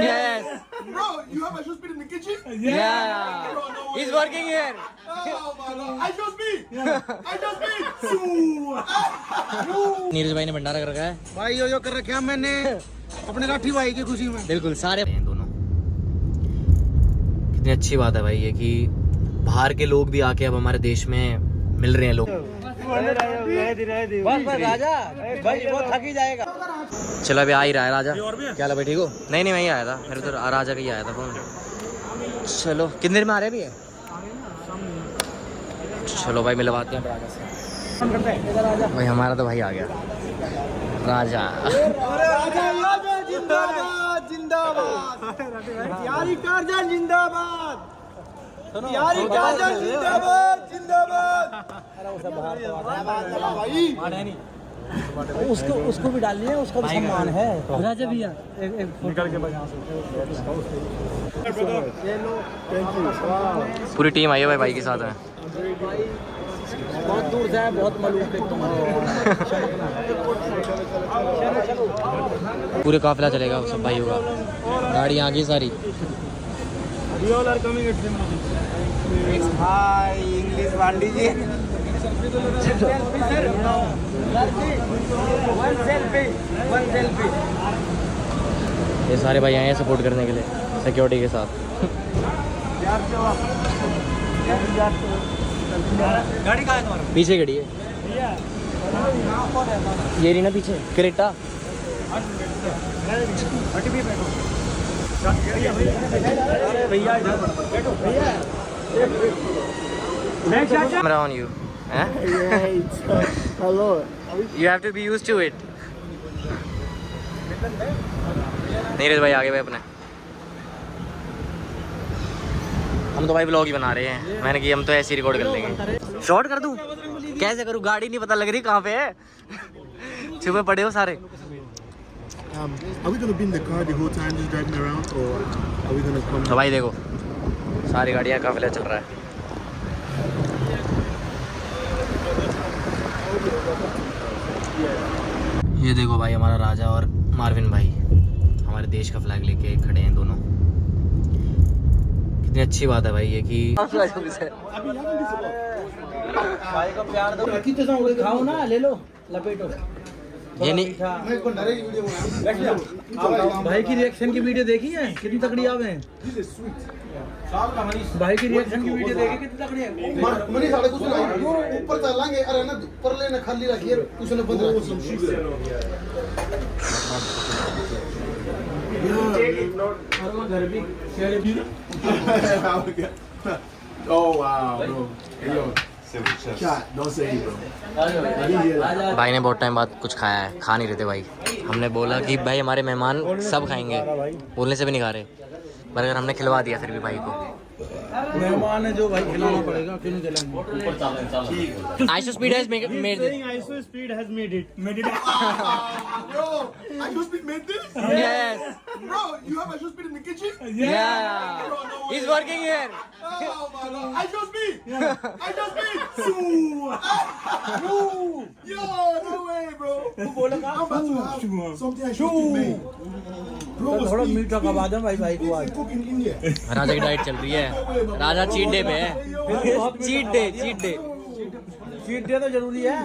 Yes. Bro, you have ice speed in the kitchen? Yeah. Bro, no way. He's working here. Oh my god. Ice speed. Ice speed. Neeraj भाई ने भंडारा कर रखा है भाई यो कर रखे हैं मैंने अपने लाठी भाई की खुशी में। बिल्कुल सारे दोनों। कितनी अच्छी बात है भाई ये कि बाहर के लोग भी आके अब हमारे देश में मिल रहे हैं लोग। बस राजा भाई वो थक ही जाएगा। चलो अभी आ ही रहा है राजा। क्या ला भाई ठीक हो? नहीं नहीं मैं ही आया था, मेरे तो राजा का ही आया था फोन। चलो कितनी देर में आ रहे अभी है? चलो भाई मिलवाते हैं राजा से। भाई हमारा तो भाई आ गया राजा। जिंदाबाद जिंदाबाद यारी कारजान जिंदाबाद यारी कारजान जिंदाबाद जिंदाबाद। उसको उसको भी डाल लिया, उसका सम्मान है राजा भैया। निकल के पूरी टीम आई है भाई भाई के साथ में। बहुत दूर से है, बहुत मालूम है पूरे काफिला चलेगा सब भाइयों का। गाड़ी आ गई सारी। हाय इंग्लिश वांडी जी। ये सारे भाई आए हैं सपोर्ट करने के लिए सिक्योरिटी के साथ। गाड़ी कहाँ है तुम्हारा? पीछे खड़ी है ये रही ना पीछे क्रेटा। भैया Camera on you. Huh? Hello You have to be used to it. Neeraj भाई आगे भाई अपने। हम तो भाई ब्लॉग ही बना रहे हैं। मैंने कि हम तो ऐसे ही रिकॉर्ड कर लेंगे। शॉर्ट कर दूं? कैसे करूं? गाड़ी नहीं पता लग रही कहाँ पे है। छुपे पड़े हो सारे। Are we gonna be in the car the whole time just driving around, or are we gonna come? तो भाई देखो सारी गाड़ियाँ काफिला चल रहा है। ये देखो भाई हमारा राजा और मार्विन भाई हमारे देश का फ्लैग लेके खड़े हैं दोनों। कितनी अच्छी बात है भाई ये कि भाई को प्यार दो। खाओ ना, ले लो लपेटो। ये नहीं भाई की रिएक्शन की वीडियो देखी है कितनी तगड़ी आवे हैं। भाई की रिएक्शन की वीडियो देखी कितनी तगड़ी है। मनी साढ़े कुछ नहीं ऊपर चलांगे। अरे ना ऊपर लेना खाली रखिए कुछ ना बंद Oh wow bro. Hey yo. Chat, don't say it bro. भाई ने बहुत टाइम बाद कुछ खाया है। खा नहीं रहे थे भाई। हमने बोला कि भाई हमारे मेहमान सब खाएंगे, बोलने से भी नहीं खा रहे। पर अगर हमने खिलवा दिया फिर भी भाई को। मेहमान है जो भाई खिलाना पड़ेगा, क्यों नहीं खिलाएंगे। Iso speed has made ISO speed has made it. Bro, ice speed made this? Yes. Bro, you have ice speed in the kitchen? Yeah. Bro, no way. He's working here. Oh my god. Ice speed. Ice speed. Yo, no way, bro. I'm about to have something ice speed made. Bro, थोड़ा मीठा खवा दे भाई भाई को आज। cook in India. राजा की diet चल रही है। राजा चीट डे पे है। Cheat day cheat day. Cheat day तो जरूरी है।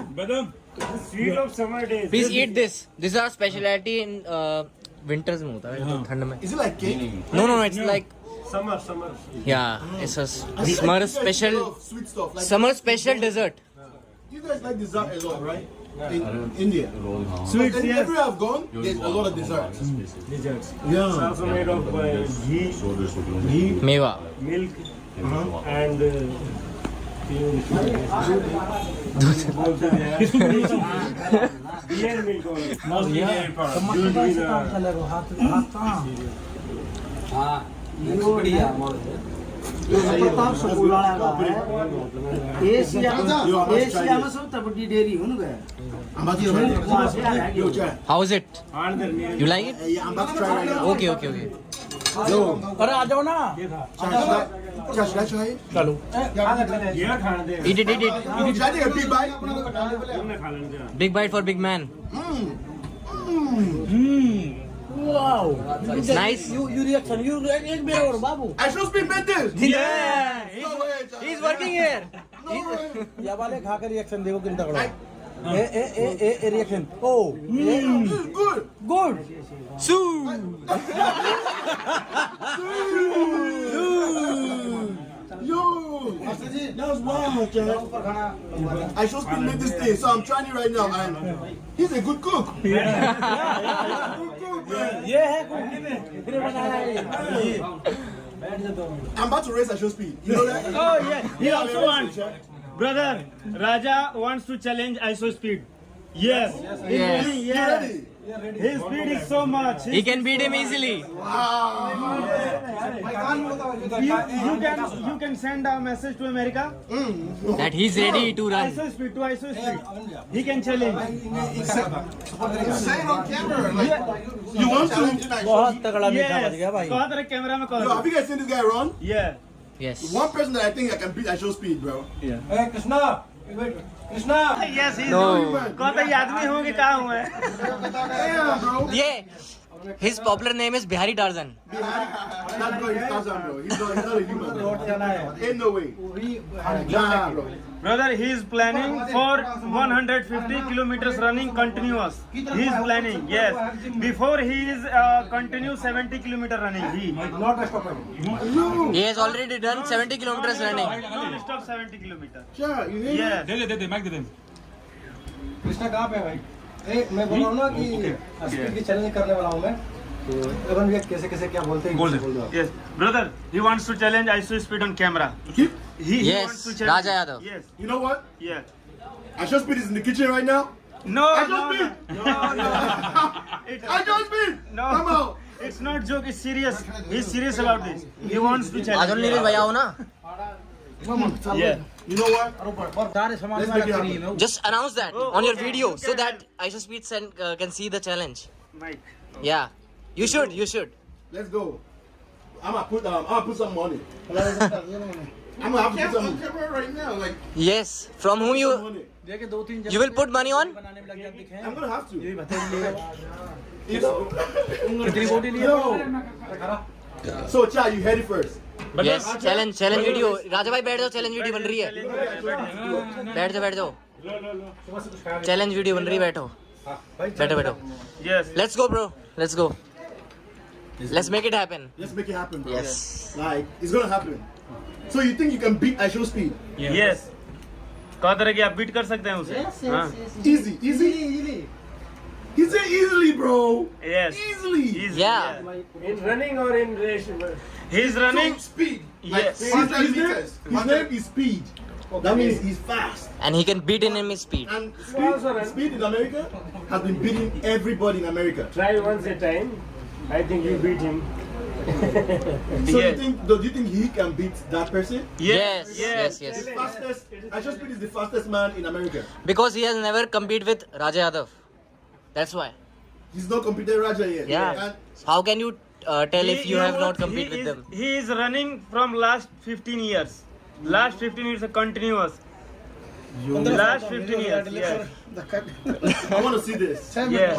Sweet of summer days. Please eat this. This are speciality in winters में होता है ठंड में। Is it like cake? No no it's like Summer. या it's a summer special Sweet stuff. Like summer special dessert. you guys like dessert a lot, right? In India. Sweets, And yes. everywhere I've gone, there's a lot of desserts. Desserts. Yeah. It's also made of ghee, मेवा। milk, and beer milk only. Mostly dairy products. Asia में सबसे बड़ी dairy हो गया। I'm about to Yo, Chad. How is it? And the milk. You like it? Yeah, I'm about to try right now. Okay okay okay. Yo, अरे आ जाओ ना। Chad, should I try it? चलो। ये खाने दे। Eat it, eat it. Should I take a big bite? तुमने खा लेना। Big bite for big man. Wow. Nice. You reaction. You एक मेरा और बाबू. I should speak made this. Yeah. No way, Charlie. He's working here. No way. या वाले खा कर रिएक्शन देखो कितना तगड़ा. ए reaction. Oh. Good. Good. Sue. Yo. That was wild, Charlie. I should speak made this thing, so I'm trying it right now. And he's a good cook. Good cook, man. ये है कितने बनाया है. I'm about to race I should speed. You know that? Oh yeah, he Yeah, also I'm wants. racing, Charlie. Brother, Raja wants to challenge ISO speed. Yes. Yes. You ready? His speed is so much. He can beat him easily. You can send a message to America. That he's ready to run. ISO speed to ISO speed. He can challenge. Say it on camera. Like, you want to? बहुत तगड़ा मीठा बन गया Yes. भाई. कहा तेरे camera में Yo, कहा. have you guys seen this guy run? Yeah. Yes. One person that I think I can beat I show speed, bro. Krishna. Krishna. Yes, he's No. कहा तो ये आदमी होंगे कहाँ हुए? Damn, bro. Yeah. His popular name is Bihari Tarzan. That boy is Tarzan, bro. He's not a human. Bro. Ain't no way. Nah, bro. Brother, he is planning for 150 kilometers running continuous. He is planning, yes. Before he is continue 70 kilometer running. He has already done 70 kilometers running. Non-stop 70 kilometers. Yeah, you hear Yes. Krishna कहाँ पे है भाई? मैं बोल रहा हूँ ना कि स्पीड की चैलेंज करने वाला हूँ मैं. तो एवन भैया कैसे कैसे क्या बोलते हैं? बोल दो. Yes. Brother, he wants to challenge ISO speed on camera. He Yes, wants to challenge. Raja Yadav. Yes. You know what? Yeah. I show speed is in the kitchen right now. No, I no, show speed. I show speed. no. Come out. It's not joke, it's serious. He's serious about this. He wants to आज challenge. और नीरज भैया हो ना? Yeah. You know what? सारे समाज Let's में make it रखी happen. Just announce that on your video so that Aisha Speed can see the challenge. Mike. Yeah. You should. You should. Let's go. I'm gonna put some money. I'm gonna have to put some camera right now. Like Yes. From whom you money. देखे 2-3 you will put money on? बनाने में लग जाते हैं. I'm gonna have to. कितनी बोटी लिए? So, Chad, you heard it first. Yes. Challenge video. राजा भाई बैठ जाओ. Challenge video बन रही है. बैठ जाओ. Challenge video बन रही है. बैठो. Yes. Let's go, bro. Let's go. Let's make it happen. Let's make it happen, bro. Yes. Like, it's gonna happen. So, you think you can beat I show speed? Yes. कहा तरह की आप beat कर सकते हैं उसे? हाँ. Easy. He said easily, bro. Yes. Easily. Easy, Yeah. In running or in race? He's running. So, speed. Like, Yes. 100 meters. His name is Speed. That means he's fast. And he can beat enemy speed. And speed in America has been beating everybody in America. Try once a time. I think you beat him. So Yeah. do you think he can beat that person? Yes. The fastest. I show speed is the fastest man in America. Because he has never competed with Raja Yadav. That's why. He's not competed Raja yet. Yeah. And How can you tell if you have not competed with them? He is running from last 15 years. Last 15 years are continuous. Last 15 years. Yes. I want to see this. Yes.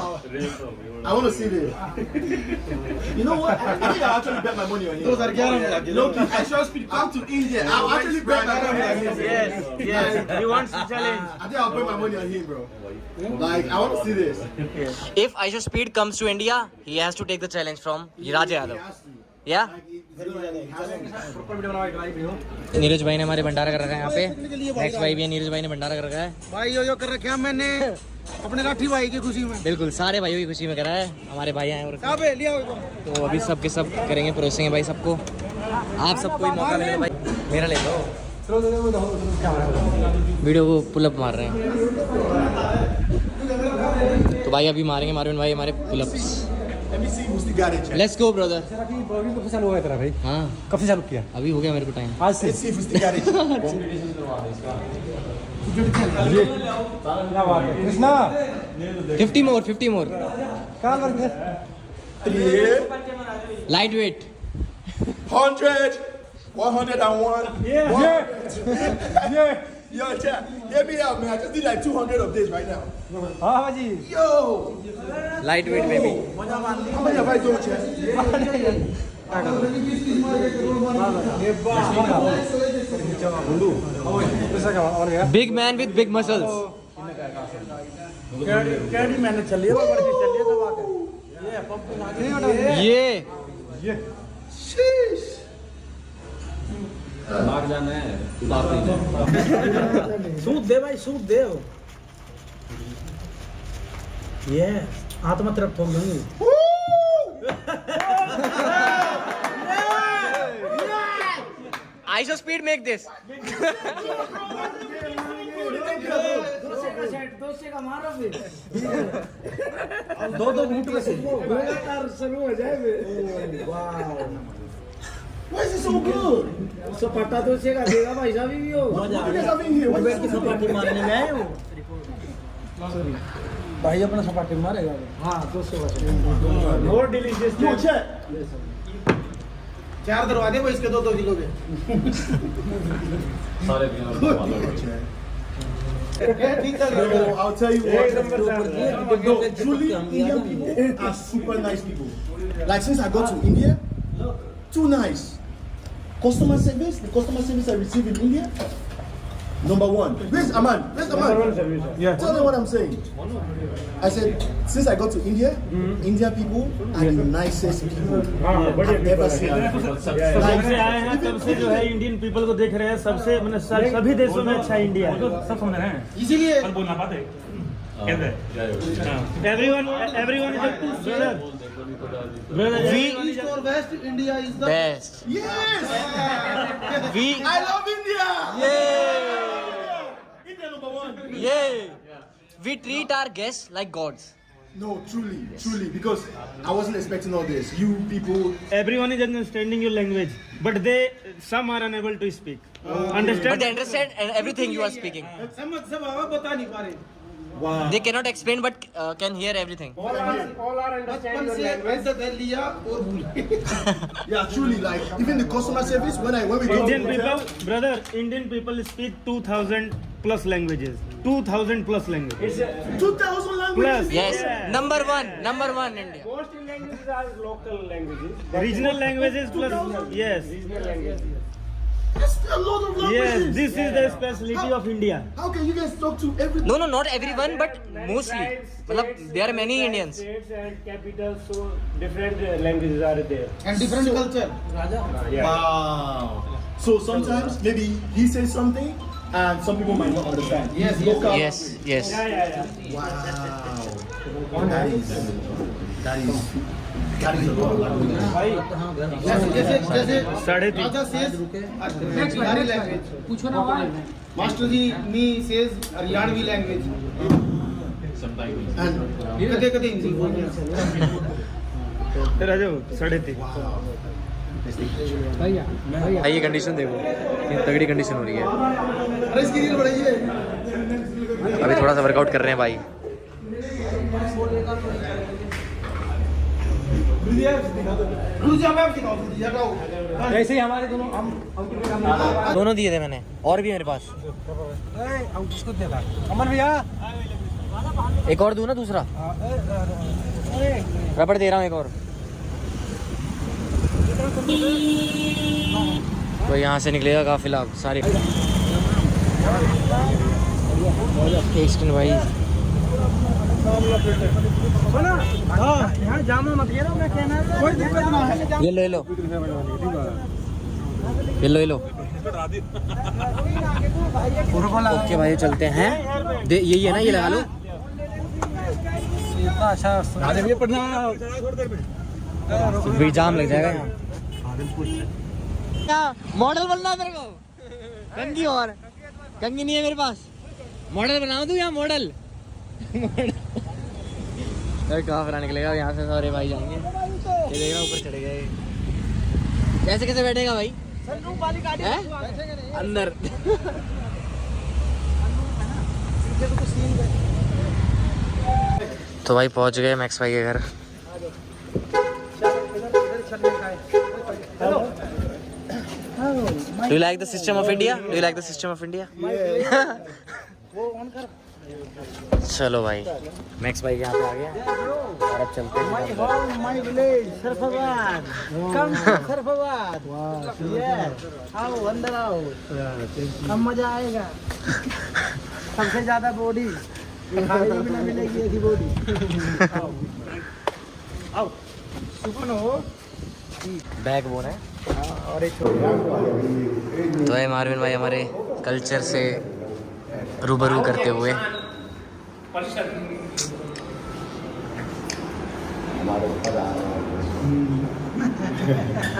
I want to see this. You know what? I think I'll actually bet my money on him. 2011 में लगी. Look, I show speed come to India. I'll actually bet my money on him. Yes. He wants to challenge. I think I'll bet my money on him, bro. Like, I want to see this. If Aisha Speed comes to India, he has to take the challenge from Raja He Yadav. has to. Yeah? Like, he has to. Neeraj भाई ने हमारे भंडारा कर रखा है यहाँ पे. Next भाई भी है. नीरज भाई ने भंडारा कर रखा है. भाई यो कर रखे हैं मैंने अपने राठी भाई की खुशी में. बिल्कुल सारे भाइयों की खुशी में करा है. हमारे भाई आए और कहाँ पे लिया? तो अभी सब के सब करेंगे, परोसेंगे भाई सबको. आप सबको ही मौका मिलेगा भाई. मेरा ले लो. वीडियो को पुल अप मार रहे हैं. तो भाई अभी मारेंगे मारविन भाई हमारे pull ups. Let me see who's the guy that checked. Let's go brother. कब से चालू हुआ तेरा भाई? हाँ कब से चालू किया? अभी हो गया मेरे को टाइम. आज से. Let's see who's the guy that checked. क्या बात है कृष्णा? 50 more. कहाँ कर गया? 3, लाइट वेट. 100, 101. ये Yo, chat, hear me out, man. I just need like 200 of this right now. Yeah भाजी Yo! Light weight baby How much have I done, chat? Big man with big muscles कैडी मैंने चलिए वो बड़ी चलिए दबा के ये Sheesh! सूट दे भाई सूट दे वो ये आत्मा तरफ ठोक दूंगी आइसो स्पीड मेक दिस दो घूंट में से Why is it so good? सपाटा तो सेगा देगा भाई साहब भी हो What is happening here? What is की सपाटी मारने में आए हो भाई अपना सपाटे मारेगा हाँ 200 मोर डिलीशियस Yo, chat. 4 दरवाजे वो इसके 2 किलो के ठीक है Yo, I'll tell you what. No, truly, Indian people are super nice people. Like since I got to India, too nice. Customer service, the customer service I receive in India, number one. Where's Aman? Where's Aman? Yeah. Tell them what I'm saying. I said, since I got to India, Indian people are the nicest people I've ever seen. जब से आए हैं तब से जो है Indian people को देख रहे हैं सबसे मतलब सभी देशों में अच्छा इंडिया है सब समझ रहे हैं इसीलिए बोलना पाते एवरीवन इज ईस्ट और west India is the best Yes! We I love India! India number one. ये we treat our guest like gods No, truly, because I wasn't expecting all this. You people, everyone is understanding your language but they some are unable to speak but understand they understand everything you are speaking समझ सब आवा बता नहीं पा रहे they can not explain but can hear everything बचपन से ऐसा कर लिया और भूल yeah, truly, like even the customer service when we go Indian to people hotel, brother Indian people speak 2000 plus languages 2000 plus languages 2,000 languages. plus yes number one India regional languages plus yes That's a lot of languages. yes this is the specialty of India How can you guys talk to every? No not everyone but mostly मतलब there are many Indians States and capitals, so different languages are there. And different culture राजा Wow. So sometimes maybe he says something and some people might not understand. Yes, He's local. Yes yes Wow. That is a lot of languages. जैसे साढ़े तीन राजा says Bihari language पूछो ना master ji me says Haryanvi language And कदे कदे हिंदी बोलते हैं राजा 3.5 भाई ये कंडीशन देखो ये तगड़ी कंडीशन हो रही है अरे इसकी रील बढ़ाइए. अभी थोड़ा सा वर्कआउट कर रहे हैं भाई गुरुजी मैं आपकी नौकरी दिया था ऐसे ही हमारे दोनों हम दोनों दिए थे मैंने और भी मेरे पास हम किसको देगा अमन भैया एक और दूं ना दूसरा रबड़ दे रहा हूँ एक और तो यहाँ से निकलेगा काफिला सारी एक सेकंड भाई यहाँ जामा मत ये मैं कहना कोई दिक्कत ना है ये लो ये लो ओके भाई चलते हैं यही है ना ये लगा लो इतना अच्छा राजा भैया पढ़ना भी जाम लग जाएगा यहाँ मॉडल बनना है तेरे को कंगी और कंगी नहीं है मेरे पास मॉडल बनाओ तू यहाँ मॉडल कहाँ फरा निकलेगा यहाँ से सारे भाई जाएंगे ये देखना ऊपर चढ़ गए कैसे कैसे बैठेगा भाई हैं? अंदर तो भाई पहुंच गए मैक्स भाई के घर Do you like the system of India? Do you like the system of India? चलो भाई, मैक्स भाई यहाँ पे आ गया और अब चलते हैं। My village, Sarfabad. Come to Sarfabad. Yes. आओ अंदर आओ। अब मजा आएगा। सबसे ज्यादा बॉडी खाने को भी ना मिलेगी ऐसी बॉडी। आओ सुपन हो बैक बोन है। और एक तो है मार्विन भाई हमारे कल्चर से रूबरू करते हुए।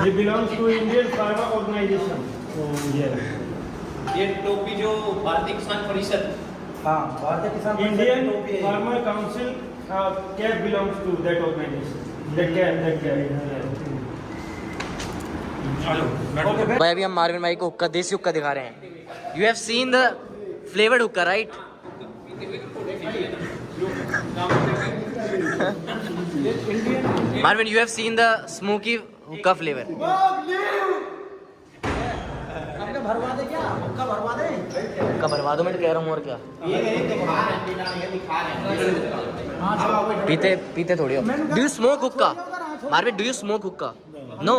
He belongs to Indian Pharma Organization. ये टोपी जो भारतीय किसान परिषद हाँ भारतीय किसान Indian Farmer Council cap belongs to that organization. That cap. भाई अभी हम मार्विन भाई को हुक्का, देसी हुक्का दिखा रहे हैं। You have seen the flavored hookah, right? Marvin, you have seen the smoky hookah flavor. आपने भरवा दे क्या? हुक्का भरवा दे? हुक्का भरवा दो, मैं तो कह रहा हूँ और क्या। पीते थोड़ी हो। Do you smoke hookah? Marvin, do you smoke hookah? No.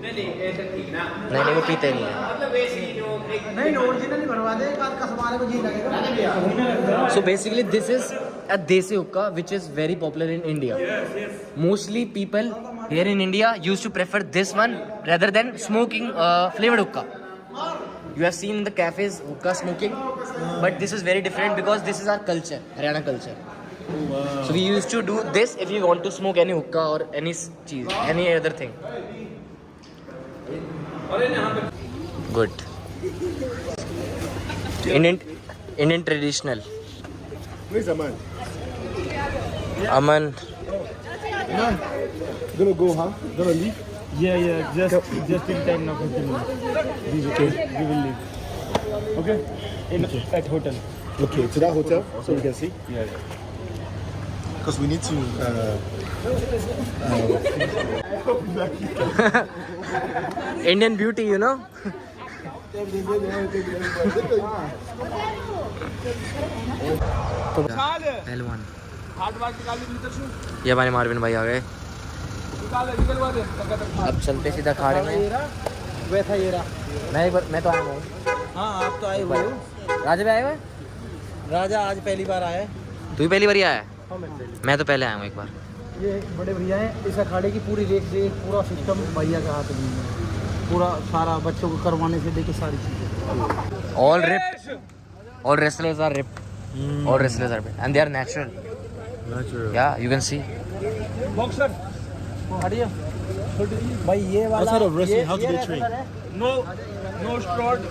नहीं वो पीते नहीं है। नहीं ओरिजिनली भरवा दे, एक आध का हमारे को जी लगेगा। So basically this is a desi hookah which is very popular in India. Mostly people here in India used to prefer this one rather than smoking flavored hookah. You have seen in the cafes hookah smoking, but this is very different because this is our culture, Haryana culture. So we used to do this if you want to smoke any hookah or any cheese, any other thing. Good. Indian traditional. Where's Aman? Aman. Gonna go, huh? Gonna leave? Yeah, just in time now. 15 minutes. Okay, we will leave. Okay, at hotel. Okay, to that hotel so we can see. Yeah. Because we need to. Indian beauty, you know. पहलवान ये हमारे Marvin भाई आ गए। अब चलते सीधा खाड़े में। वैसा ये रहा। मैं तो आया हूँ। हाँ आप तो आए हुए हो। राजा भी आए हुए? राजा आज पहली बार आया है। तू भी पहली बार आया है? मैं तो पहले आया हूँ एक बार। ये बड़े भैया हैं, इस अखाड़े की पूरी रेख पूरा सिस्टम भैया का हाथ में है। पूरा सारा बच्चों को करवाने से लेके सारी चीजें। All ripped. All wrestlers are ripped. All wrestlers are ripped. And they are natural. Natural. Yeah, you can see. Boxer हटिए भाई ये वाला Outside of wrestling, how do they train? No steroid.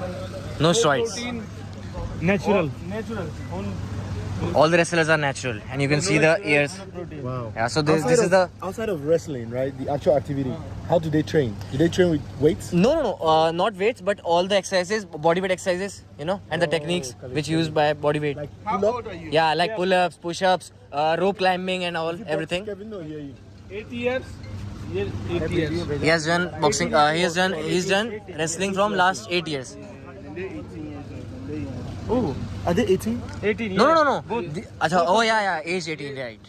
No steroids. Natural. All the wrestlers are natural. And you can see the ears. Wow. Yeah, so this is the... Outside of wrestling, right? The actual activity. How do they train? Do they train with weights? No, not weights, but all the exercises, body weight exercises, you know, and the techniques which used by body weight. Like pull-up? Yeah, like pull-ups, push-ups, rope climbing and all, everything. Kevin, no, hear you. 8 years. 8 years. He has done boxing, he's done wrestling from last 8 years. Oh, are they 18? 18. No. Both. Oh yeah, age 18, right.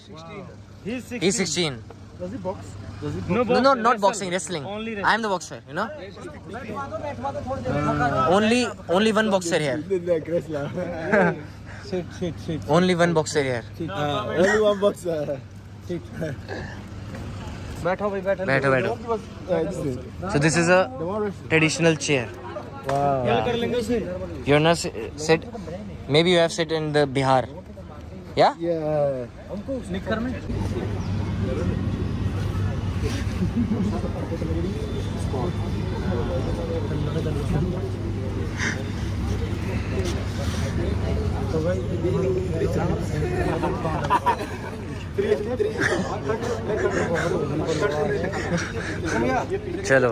He's 16. Does He's 16. he box? Does he box? No, No, not wrestle. boxing, wrestling. Only wrestling. I am the boxer, you know. Only one boxer here. Like wrestler. sit Only one boxer here. Only one boxer. बैठो भाई बैठो बैठो So this is a traditional chair. Wow. You're not sit. Maybe you have sit in the Bihar. Yeah? Yeah. निकर में तो भाई चलो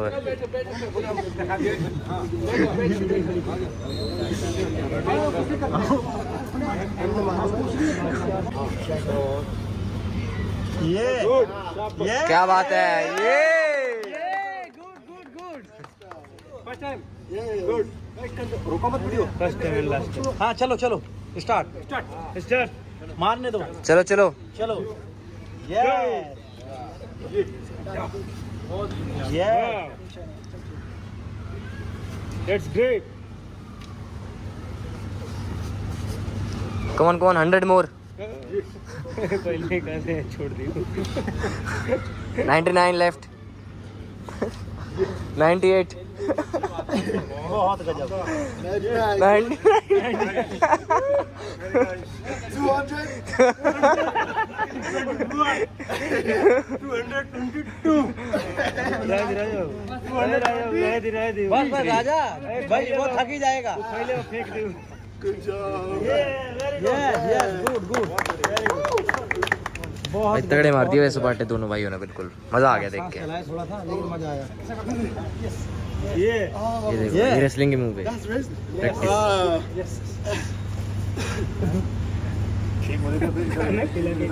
Yeah. क्या बात है ये गुड फर्स्ट टाइम गुड रुको मत video first time and last time हाँ चलो चलो स्टार्ट स्टार्ट मारने दो चलो चलो चलो yes yes that's great come on 100 मोर पहले कैसे छोड़ दी 99 लेफ्ट 98 बहुत गजब 99 बस बस राजा भाई वो थक ही जाएगा पहले वो फेंक दे यस गुड गुड भाई तगड़े मार दिए वैसे पाटे दोनों भाइयों ने बिल्कुल मजा आ गया देख के चलाया थोड़ा था लेकिन मजा आया ये ये देखो ये रेसलिंग के मुंह पे प्रैक्टिस